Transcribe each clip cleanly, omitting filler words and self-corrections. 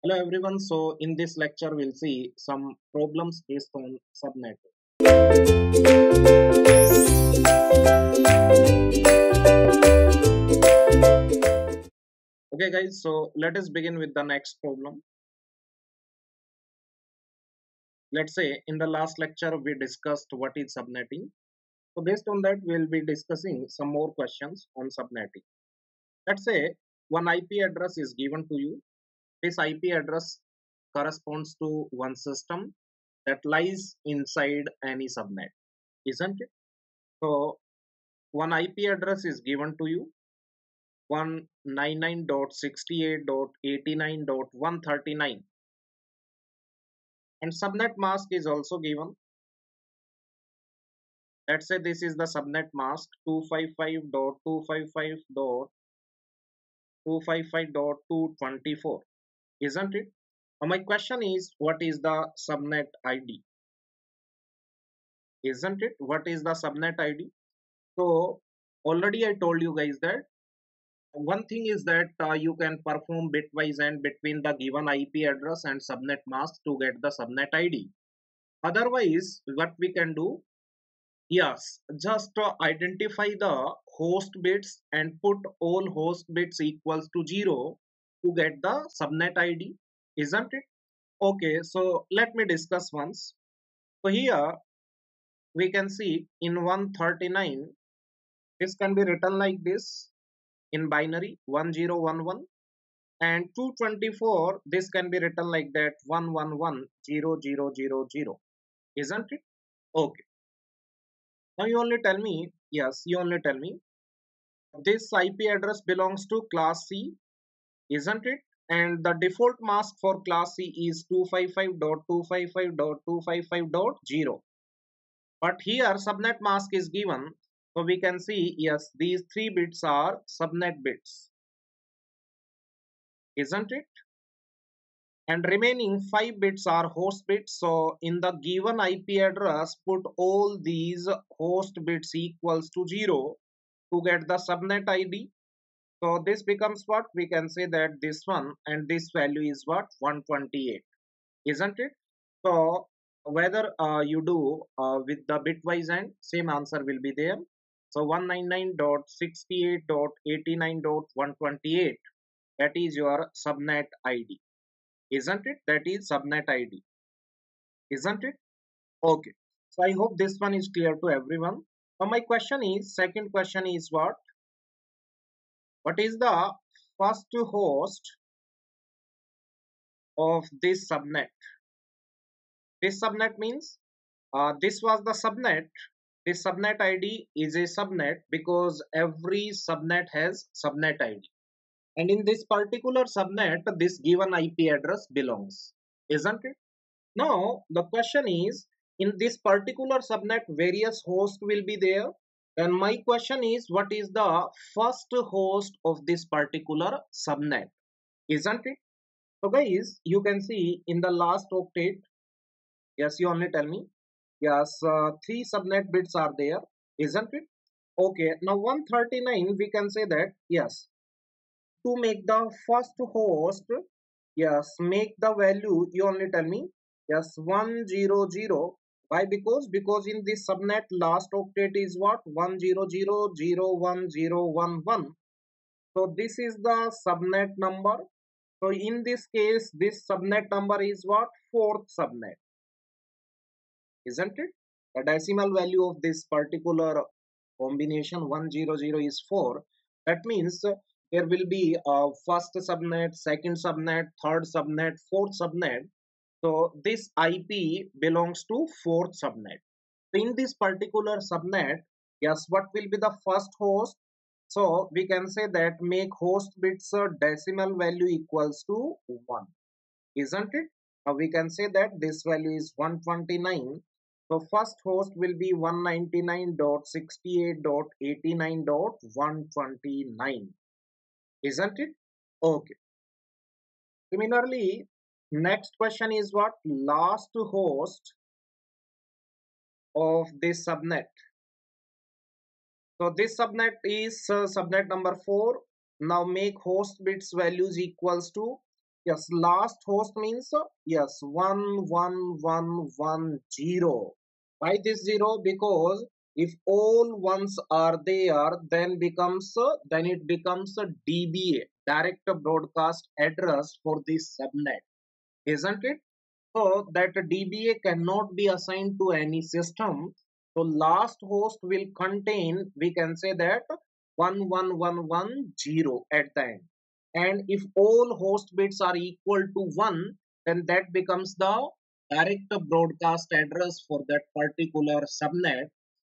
Hello everyone. So in this lecture we'll see some problems based on subnet. Okay guys, so let us begin with the next problem. Let's say in the last lecture we discussed what is subnetting. So based on that we'll be discussing some more questions on subnetting. Let's say one IP address is given to you. This IP address corresponds to one system that lies inside any subnet, isn't it? So one IP address is given to you, 199.68.89.139, and subnet mask is also given. Let's say this is the subnet mask 255.255.255.224, isn't it? Now my question is, what is the subnet ID? Isn't it? What is the subnet ID? So already I told you guys that one thing is that you can perform bitwise AND between the given IP address and subnet mask to get the subnet ID. Otherwise, what we can do, yes, just identify the host bits and put all host bits equals to 0 to get the subnet ID, isn't it? Okay, so let me discuss once. So here we can see in 139, this can be written like this in binary 1011, and 224 this can be written like that 1110000, isn't it? Okay, now you only tell me, yes, you only tell me this IP address belongs to class C, isn't it? And the default mask for class C is 255.255.255.0, but here subnet mask is given, so we can see, yes, these three bits are subnet bits, isn't it? And remaining 5 bits are host bits. So in the given IP address, put all these host bits equals to 0 to get the subnet ID. So this becomes what? We can say that this one and this value is what? 128, isn't it? So whether you do with the bitwise AND, same answer will be there. So 199.68.89.128, that is your subnet ID, isn't it? That is subnet ID, isn't it? Okay, so I hope this one is clear to everyone. Now my question is, second question is what is the first host of this subnet? This subnet means this was the subnet. This subnet ID is a subnet because every subnet has subnet ID, and in this particular subnet this given IP address belongs, isn't it? Now the question is, in this particular subnet various hosts will be there, and my question is, what is the first host of this particular subnet, isn't it? So guys, you can see in the last octet, yes, you only tell me, yes, 3 subnet bits are there, isn't it? Okay, now 139 we can say that, yes, to make the first host, yes, make the value, you only tell me, yes, 100. Why? Because in this subnet last octet is what? 100010111. So this is the subnet number. So in this case this subnet number is what? Fourth subnet, isn't it? The decimal value of this particular combination 100 is 4. That means there will be a first subnet, second subnet, third subnet, fourth subnet. So this IP belongs to fourth subnet. In this particular subnet, yes, what will be the first host? So we can say that make host bits decimal value equals to 1, isn't it? We can say that this value is 129. So first host will be 199.68.89.129, isn't it? Okay. Similarly, next question is what? Last host of this subnet. So this subnet is subnet number 4. Now make host bits values equals to Yes, last host means yes, 11110. Why this zero? Because if all ones are there, then it becomes a DBA, direct broadcast address for this subnet, isn't it? So that DBA cannot be assigned to any system. So last host will contain, we can say that 11110 at the end. And if all host bits are equal to 1, then that becomes the direct broadcast address for that particular subnet.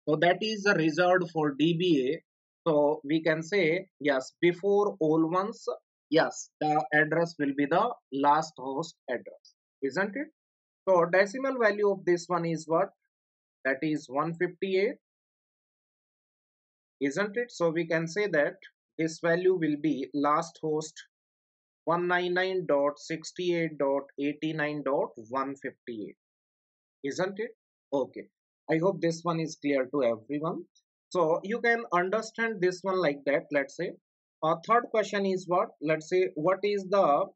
So that is reserved for DBA. So we can say, yes, before all ones, yes, the address will be the last host address, isn't it? So decimal value of this one is what? That is 158, isn't it? So we can say that this value will be last host 199.68.89.158, isn't it? Okay. I hope this one is clear to everyone. So you can understand this one like that. Let's say. Third question is what? Let's say what is the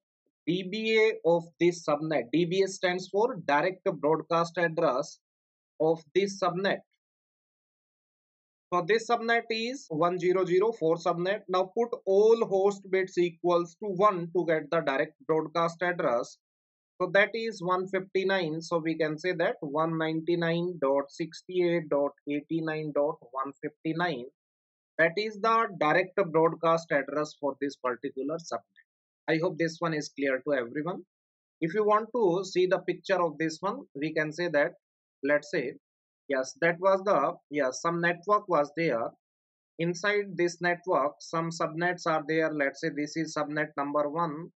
DBA of this subnet? DBA stands for direct broadcast address of this subnet. So this subnet is 1004 subnet. Now put all host bits equals to 1 to get the direct broadcast address. So that is 159. So we can say that 199.68.89.159. That is the direct broadcast address for this particular subnet. I hope this one is clear to everyone. If you want to see the picture of this one, we can say that, let's say, yes, that was the, yes, some network was there. Inside this network, some subnets are there. Let's say this is subnet number 1,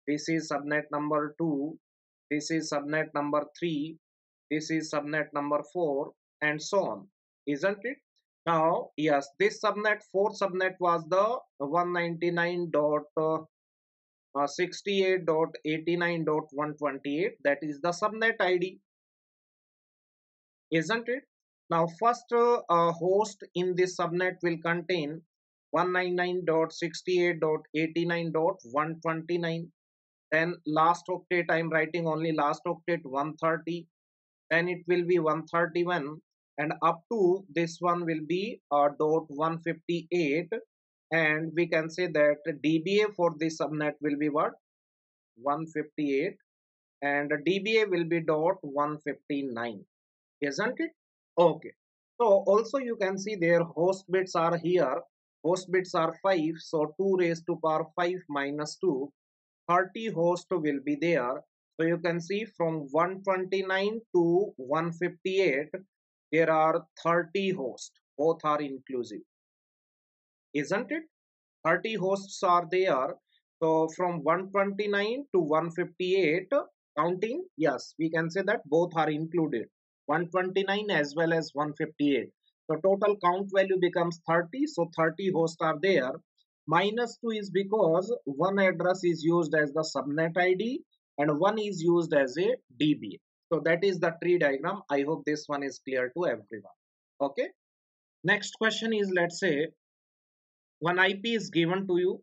this is subnet number 2, this is subnet number 3, this is subnet number 4, and so on, isn't it? Now, yes, this subnet, fourth subnet was the 199.68.89.128. That is the subnet ID, isn't it? Now, first host in this subnet will contain 199.68.89.129. Then last octet, I am writing only last octet 130. Then it will be 131, and up to this one will be dot 158, and we can say that DBA for this subnet will be what? 158, and DBA will be dot 159, isn't it? Okay. So also you can see their host bits are here. Host bits are 5. So 2 raised to power 5 minus 2. 30 host will be there. So you can see from 129 to 158, there are 30 hosts. Both are inclusive, isn't it? 30 hosts are there. So from 129 to 158, counting, yes, we can say that both are included. 129 as well as 158. So total count value becomes 30. So 30 hosts are there. Minus 2 is because one address is used as the subnet ID and one is used as a DBA. So that is the tree diagram. I hope this one is clear to everyone. Okay. Next question is, let's say one IP is given to you,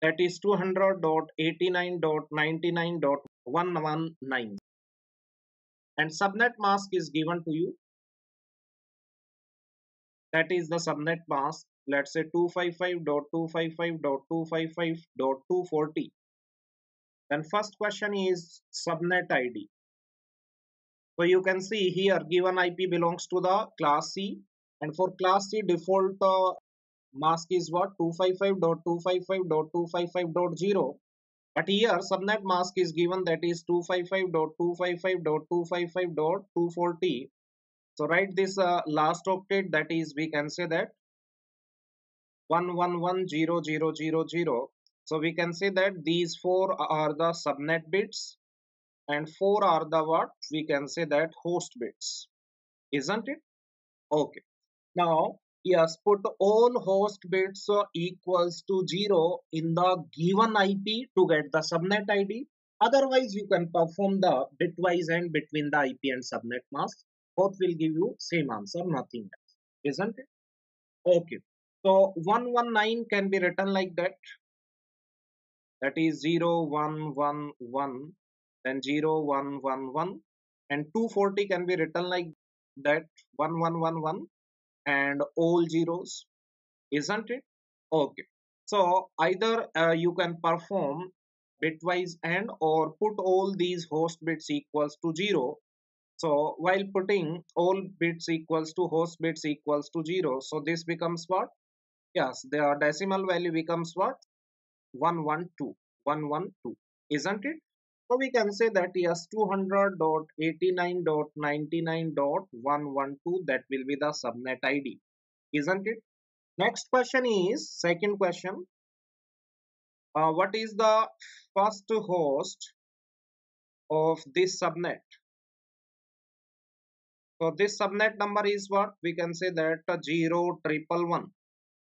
that is 200.89.99.119, and subnet mask is given to you, that is the subnet mask, let's say 255.255.255.240. Then first question is subnet ID. So you can see here given IP belongs to the class C, and for class C default mask is what? 255.255.255.0. But here subnet mask is given, that is 255.255.255.240. So write this last octet, that is we can say that 1110000. So we can say that these four are the subnet bits and four are the what? We can say that host bits, isn't it? Okay. Now, yes, put all host bits equals to 0 in the given IP to get the subnet ID. Otherwise, you can perform the bitwise and between the IP and subnet mask. Both will give you same answer, nothing else, isn't it? Okay. So 119 can be written like that. that is 0 1 1 1, then 0 1 1 1, and 240 can be written like that, 1111 and all zeros, isn't it? Okay, so either you can perform bitwise AND or put all these host bits equals to 0. So while putting all bits equals to host bits equals to 0, so this becomes what? Yes, the decimal value becomes what? 112, 112, isn't it? So we can say that yes, 200.89.99.112, that will be the subnet ID, isn't it? Next question is second question. What is the first host of this subnet? So this subnet number is what? We can say that 0 1 1 1.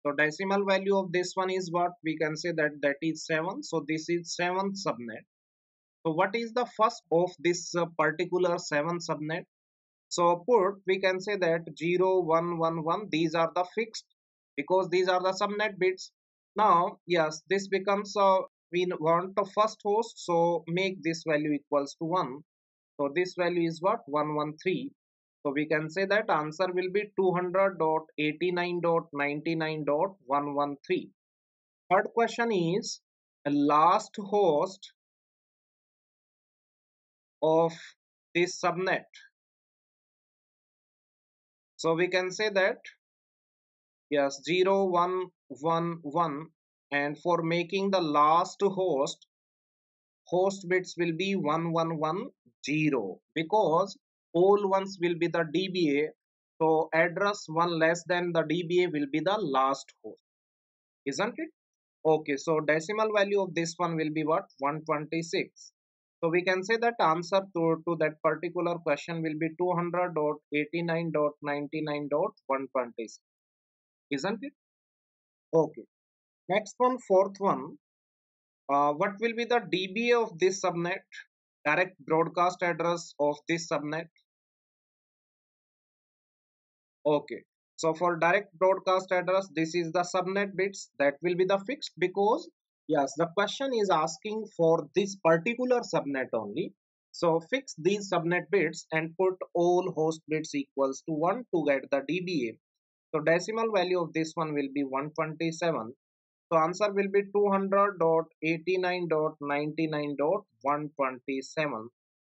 So decimal value of this one is what? We can say that that is 7. So this is 7th subnet. So what is the first of this particular 7 subnet? So put, we can say that 0 1 1 1, these are the fixed because these are the subnet bits. Now yes, this becomes we want the first host, so make this value equals to 1. So this value is what? 113. So we can say that answer will be 200.89.99.113. Third question is the last host of this subnet. So we can say that yes, 0 1 1 1, and for making the last host bits will be 1110 because all ones will be the DBA. So address one less than the DBA will be the last host, isn't it? Okay, so decimal value of this one will be what? 126. So we can say that answer to that particular question will be 200.89.99.126, isn't it? Okay. Next one, fourth one. What will be the DBA of this subnet? Direct broadcast address of this subnet. Okay. So for direct broadcast address, this is the subnet bits that will be the fixed because yes, the question is asking for this particular subnet only. So fix these subnet bits and put all host bits equals to 1 to get the DBA. So decimal value of this one will be 127. So answer will be 200.89.99.127.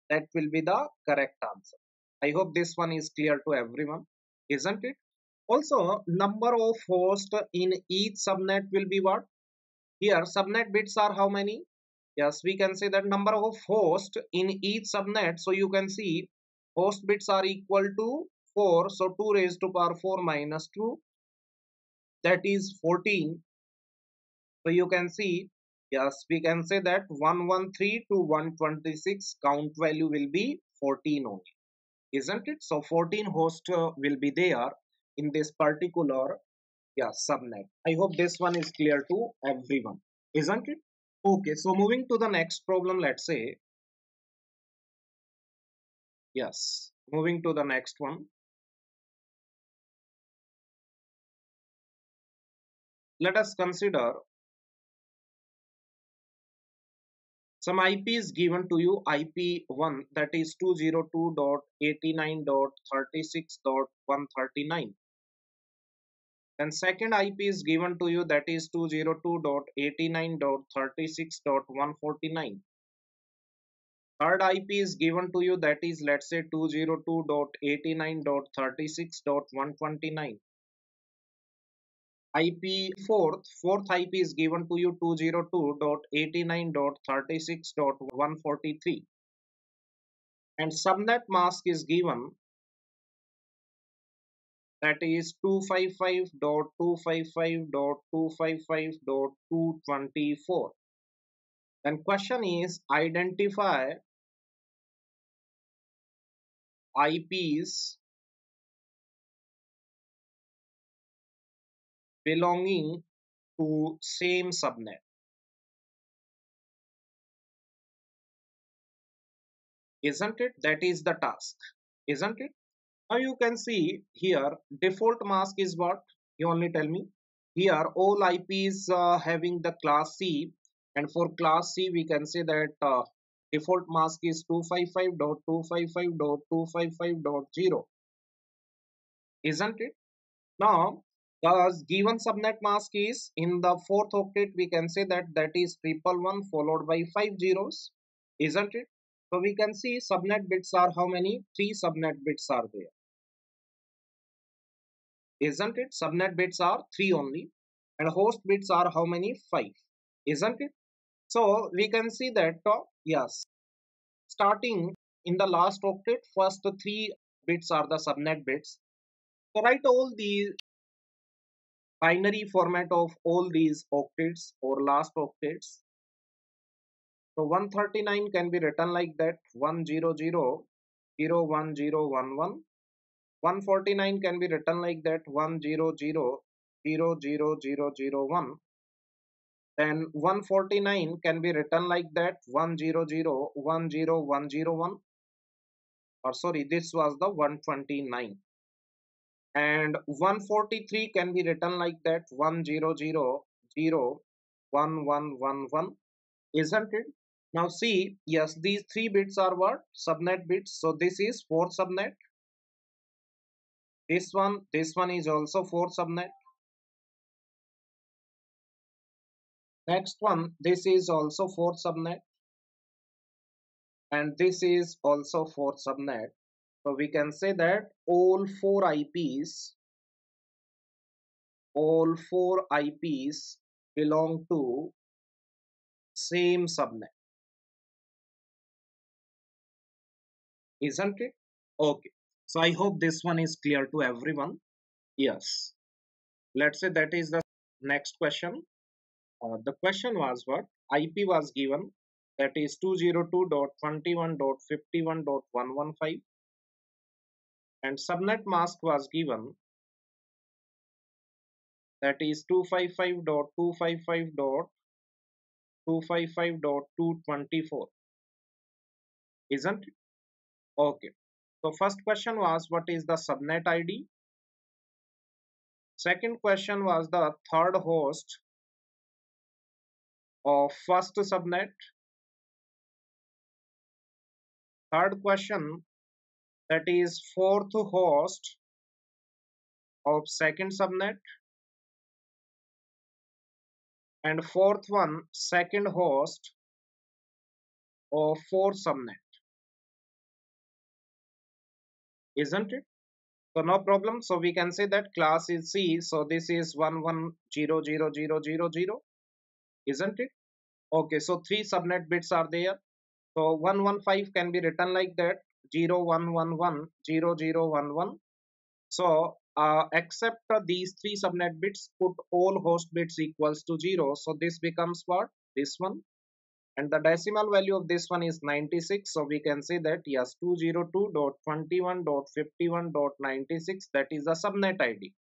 That will be the correct answer. I hope this one is clear to everyone, isn't it? Also, number of hosts in each subnet will be what? Here, subnet bits are how many? Yes, we can say that number of hosts in each subnet. So you can see host bits are equal to 4. So 2 raised to power 4 minus 2, that is 14. So you can see, yes, we can say that 113 to 126 count value will be 14 only, isn't it? So 14 hosts will be there in this particular, yeah, subnet. I hope this one is clear to everyone, isn't it? Okay, so moving to the next problem, let's say, yes, moving to the next one. Let us consider some IP is given to you, IP1, that is 202.89.36.139. Then second IP is given to you, that is 202.89.36.149. Third IP is given to you, that is, let's say, 202.89.36.129. IP fourth IP is given to you, 202.89.36.143. And subnet mask is given, that is 255.255.255.224. Then question is identify IPs belonging to same subnet, isn't it? That is the task, isn't it? Now you can see here default mask is what? You only tell me. Here all IPs having the class C, And for class C, we can say that default mask is 255.255.255.0, isn't it? Now, the given subnet mask is in the fourth octet, we can say that that is 111 followed by 5 zeros, isn't it? So we can see subnet bits are how many? 3 subnet bits are there, isn't it? Subnet bits are 3 only, and host bits are how many? 5, isn't it? So we can see that yes, starting in the last octet, first 3 bits are the subnet bits. So write all the binary format of all these octets or last octets. So 139 can be written like that: 100 01011. 149 can be written like that: 100 00001. Then 149 can be written like that: 100 10101. Or sorry, this was the 129. And 143 can be written like that: 100 01111, isn't it? Now see, yes, these 3 bits are what? Subnet bits. So this is 4 subnet. This one is also 4 subnet. Next one, this is also 4 subnet, and this is also 4 subnet. So we can say that all four IPs belong to same subnet, isn't it? Okay. So I hope this one is clear to everyone. Yes. Let's say that is the next question. The question was what? IP was given, that is 202.21.51.115, and subnet mask was given, that is 255.255.255.224, isn't it? Okay. So first question was what is the subnet ID? Second question was the third host of first subnet. Third question, that is fourth host of second subnet. And fourth one, second host of fourth subnet, isn't it? So no problem. So we can say that class is C. So this is 11000000, isn't it? Okay. So 3 subnet bits are there. So 115 can be written like that: 01110011. So except these 3 subnet bits, put all host bits equals to 0. So this becomes what? This one. And the decimal value of this one is 96. So we can say that yes, 202.21.51.96, that is the subnet ID.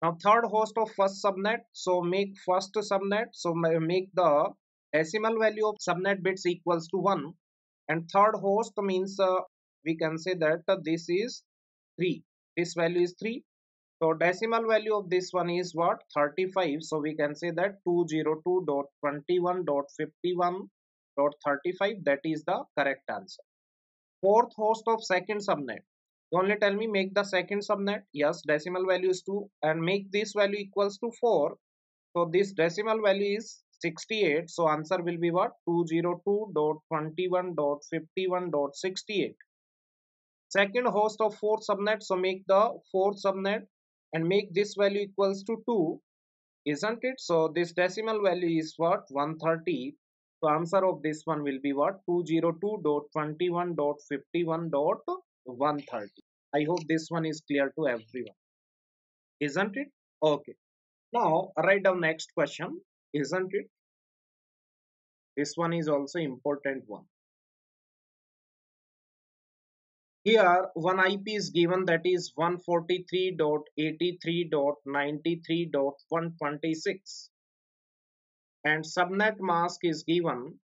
Now third host of first subnet, so make first subnet, so make the decimal value of subnet bits equals to 1, and third host means we can say that this is 3, this value is 3. So decimal value of this one is what? 35. So we can say that 202.21.51.35, that is the correct answer. Fourth host of second subnet. So only tell me, make the second subnet. Yes, decimal value is 2, and make this value equals to 4. So this decimal value is 68. So answer will be what? 202.21.51.68. Second host of fourth subnet, so make the fourth subnet and make this value equals to 2, isn't it? So this decimal value is what? 130. So answer of this one will be what? 202.21.51.130. I hope this one is clear to everyone, isn't it? Okay. Now write down next question, isn't it? This one is also important one. Here one IP is given, that is 143.83.93.126, and subnet mask is given,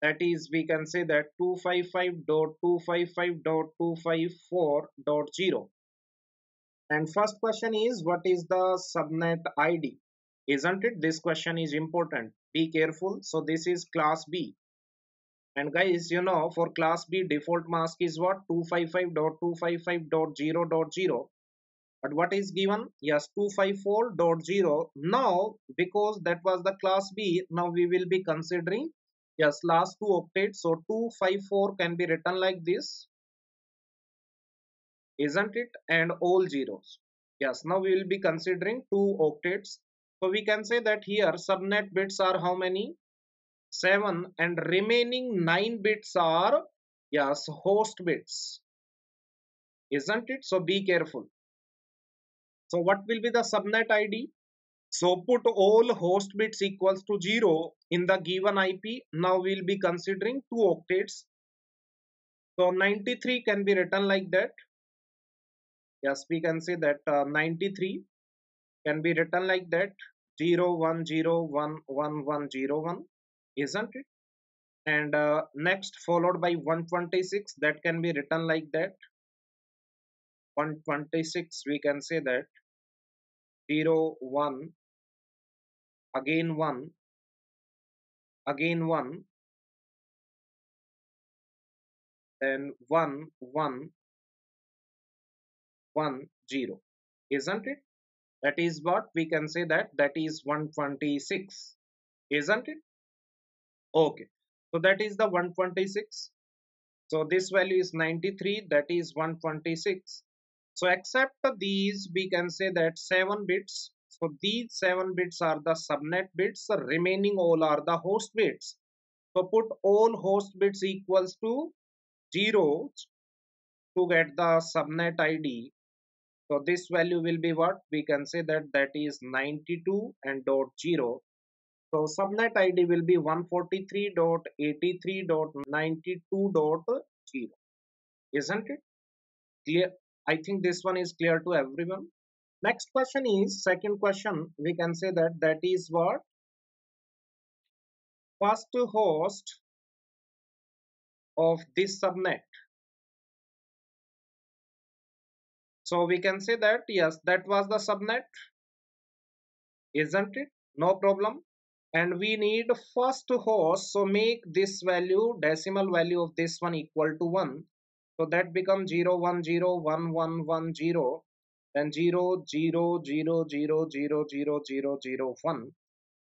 that is we can say that 255.255.254.0. And first question is what is the subnet ID? Isn't it? This question is important. Be careful. So this is class B. And guys, for class B, default mask is what? 255.255.0.0. But what is given? Yes, 254.0. Now, because that was the class B, now we will be considering, yes, last two octets. So 254 can be written like this, isn't it? And all zeros. Yes, now we will be considering two octets. So we can say that here subnet bits are how many? 7, and remaining 9 bits are, yes, host bits, isn't it? So be careful. So what will be the subnet ID? So put all host bits equals to 0 in the given IP. Now we'll be considering two octets. So 93 can be written like that. Yes, we can say that 93 can be written like that. 0 1 0 1 1 1 0 1, isn't it? And next followed by 126, that can be written like that. 126, we can say that 0 1, again 1, again 1, then 1 1 1 0, isn't it? That is what we can say, that is 126, isn't it? Okay, so that is the 126. So this value is 93, that is 126. So except these, we can say that 7 bits. So these 7 bits are the subnet bits, the remaining all are the host bits. So put all host bits equals to 0 to get the subnet ID. So this value will be what? We can say that is 92 and dot 0. So subnet ID will be 143.83.92.0. Isn't it clear? I think this one is clear to everyone. Next question is second question. We can say that is what? First host of this subnet. So we can say that yes, that was the subnet, isn't it? No problem. And we need first host, so make this value, decimal value of this one equal to 1. So that becomes 0 1 0 1 1 1 0, then 0 0 0 0 0 0 0 0 1.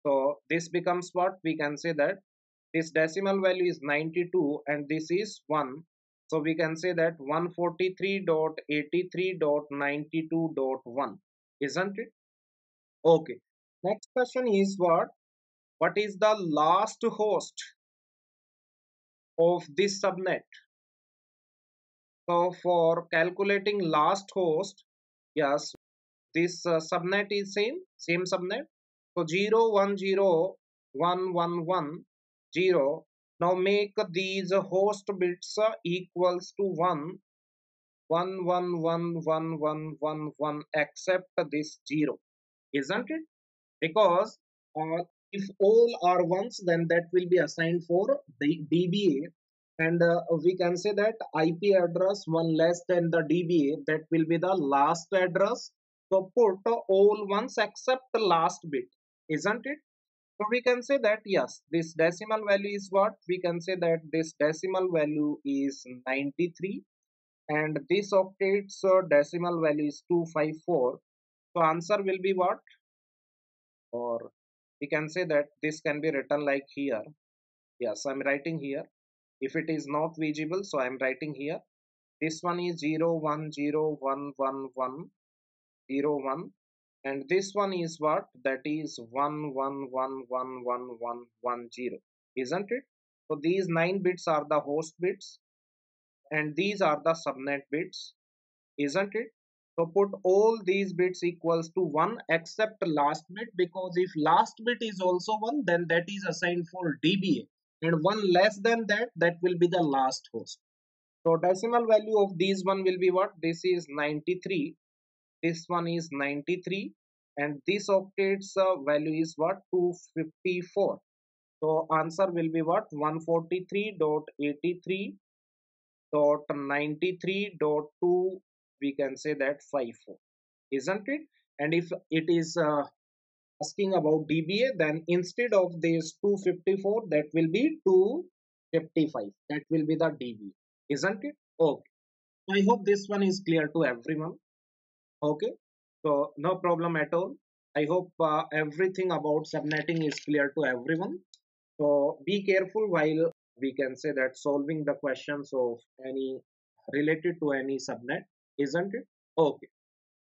So this becomes what? We can say that this decimal value is 92 and this is 1. So we can say that 143.83.92.1, isn't it? Okay. Next question is what? What is the last host of this subnet? So for calculating last host, yes, this subnet is same subnet. So 0 1 0 1 1 1 0. Now make these host bits equals to 1 1 1 1 1 1 1 1 except this 0, isn't it? Because if all are ones, then that will be assigned for the DBA, and we can say that IP address one less than the DBA, that will be the last address. So put all ones except the last bit, isn't it? So we can say that yes, this decimal value is what? We can say that this decimal value is 93 and this octate's decimal value is 254. So answer will be what? Or we can say that this can be written like here. Yes, I'm writing here. If it is not visible, so I'm writing here. This one is 0 1 0 1 1 1 0 1, and this one is what? That is 1 1 1 1 1 1 1 0, isn't it? So these 9 bits are the host bits and these are the subnet bits, isn't it? So put all these bits equals to 1 except last bit, because if last bit is also 1, then that is assigned for DBA, and 1 less than that, that will be the last host. So decimal value of these one will be what? This is 93, this one is 93, and this octate's value is what? 254. So answer will be what? 143.83.93.2, we can say that 54, isn't it? And if it is asking about DBA, then instead of this 254, that will be 255. That will be the DBA, isn't it? Okay. I hope this one is clear to everyone. Okay. So no problem at all. I hope everything about subnetting is clear to everyone. So be careful while we can say that solving the questions of any related to any subnet, isn't it? Okay.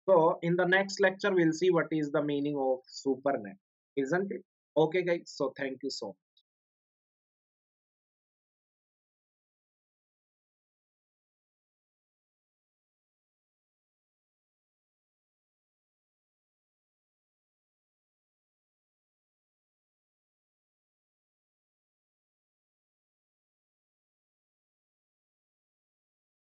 So in the next lecture, we'll see what is the meaning of supernet, isn't it? Okay, guys. So thank you so much.